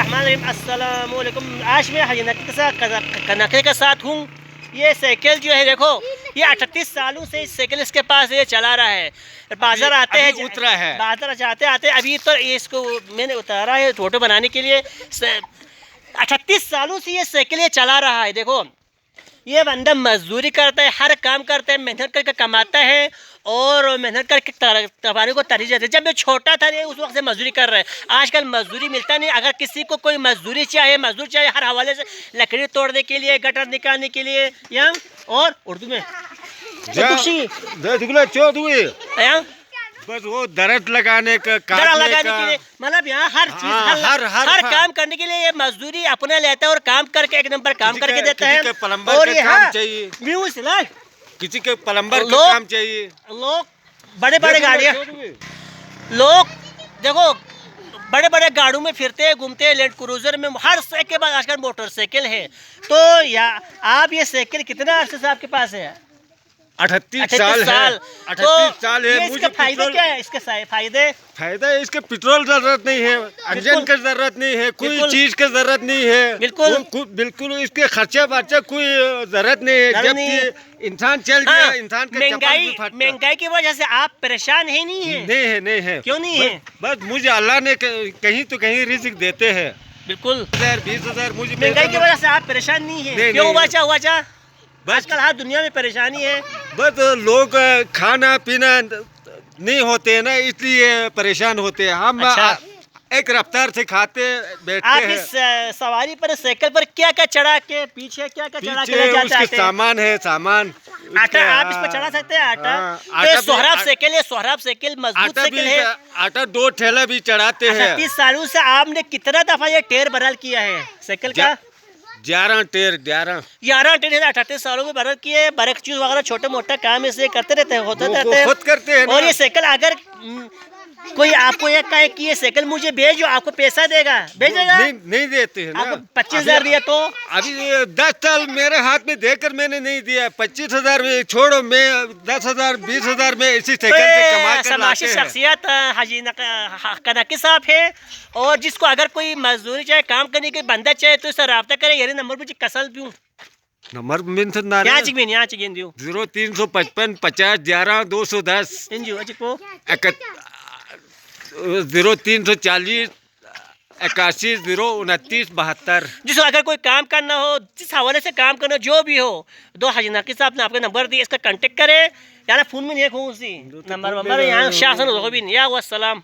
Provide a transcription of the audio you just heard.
बिस्मिल्लाहिर्रहमानिर्रहीम। अस्सलाम वालेकुम। आज मैं हाजी नके के साथ हूँ। ये साइकिल जो है देखो, ये 38 सालों से इस साइकिल इसके पास ये चला रहा है। बाजार आते हैं, उतरा है, बाजार जाते आते अभी तो इसको मैंने उतारा है फोटो बनाने के लिए। 38 सालों से ये साइकिल ये चला रहा है। देखो ये बंदा मजदूरी करता है, हर काम करता है, मेहनत करके कमाता है और मेहनत करके कमाने को तरजीह देता है। जब मैं छोटा था उस वक्त से मजदूरी कर रहे हैं। आजकल मजदूरी मिलता नहीं। अगर किसी को कोई मजदूरी चाहिए, मजदूर चाहिए हर हवाले से, लकड़ी तोड़ने के लिए, गटर निकालने के लिए, या और उर्दू में बस वो दरख्त लगाने का, लगाने के लिए, मतलब यहाँ हर चीज हर काम करने के लिए ये मजदूरी अपना लेता है और काम करके एक नंबर काम करके देता है। और ये किसी के प्लम्बर का काम चाहिए। लोग बड़े बड़े गाड़ियाँ, लोग देखो बड़े बड़े गाड़ियों में फिरते हैं, घूमते हैं, लैंड क्रूजर में। हर साइकिल के पास आजकल मोटरसाइकिल है। तो या आप ये साइकिल कितना अर्से से आपके पास है? 38 साल है। 38 साल है। इसका फायदा क्या है? इसके फायदा इसके पेट्रोल जरूरत नहीं है, इंजन की जरूरत नहीं है, कोई चीज की जरूरत नहीं है। बिल्कुल इसके खर्चा बर्चा कोई जरूरत नहीं है। जब इंसान चल गया, इंसान का महंगाई की वजह से आप परेशान है? नहीं है। क्यों नहीं है? बस मुझे अल्लाह ने कहीं तो कहीं रिज़्क देते हैं। बिल्कुल 20,000 मुझे महंगाई की वजह से आप परेशान नहीं है? क्यों वजह आजकल हर दुनिया में परेशानी है। बस लोग खाना पीना नहीं होते हैं ना, इसलिए परेशान होते हैं। हम एक रफ्तार से खाते बैठते आप हैं। इस सवारी पर, साइकिल पर क्या क्या चढ़ा के पीछे क्या चढ़ा के ले जाते हैं? सामान है, सामान आटा आप इस पर चढ़ा सकते हैं। आटा तो सोहराब साइकिल है, सोहराब साइकिल मजबूत साइकिल है। आटा 2 ठेला भी चढ़ाते हैं। 30 सालों से आपने कितना दफा ये टेर बदल किया है साइकिल का? 11 टेर 38 सालों में बरत किए। बरक चीज वगैरह छोटे मोटे काम ऐसे करते रहते हैं, खुद करते हैं। और ये साइकिल अगर कोई आपको ये कहे कि ये साइकिल मुझे भेजो, आपको पैसा देगा? भेजेगा? नहीं देते हैं ना। आपको 25,000 दिया तो अभी 10 साल मेरे हाथ में देकर मैंने नहीं दिया। 25,000 छोड़ो, मैं 10,000 20,000 में इसी साइकिल से कमा कर लाते हैं। शख्सियत हाजी नकी साहब है। और जिसको अगर कोई मजदूरी चाहे, काम करने के बंदा चाहे, तो इससे रब्ता करें। ये नंबर मुझे कसल दूँ, नंबर यहाँ चिकन दियो 0355 50 11 210 0340 81 029 72। जिसको अगर कोई काम करना हो, जिस हवाले से काम करना जो भी हो, दो हाजी नकी साहब ने आपका नंबर दिया, इसका कांटेक्ट करें। यार फोन में नहीं, नंबर यहाँ शासन भी नहीं। या वस्सलाम।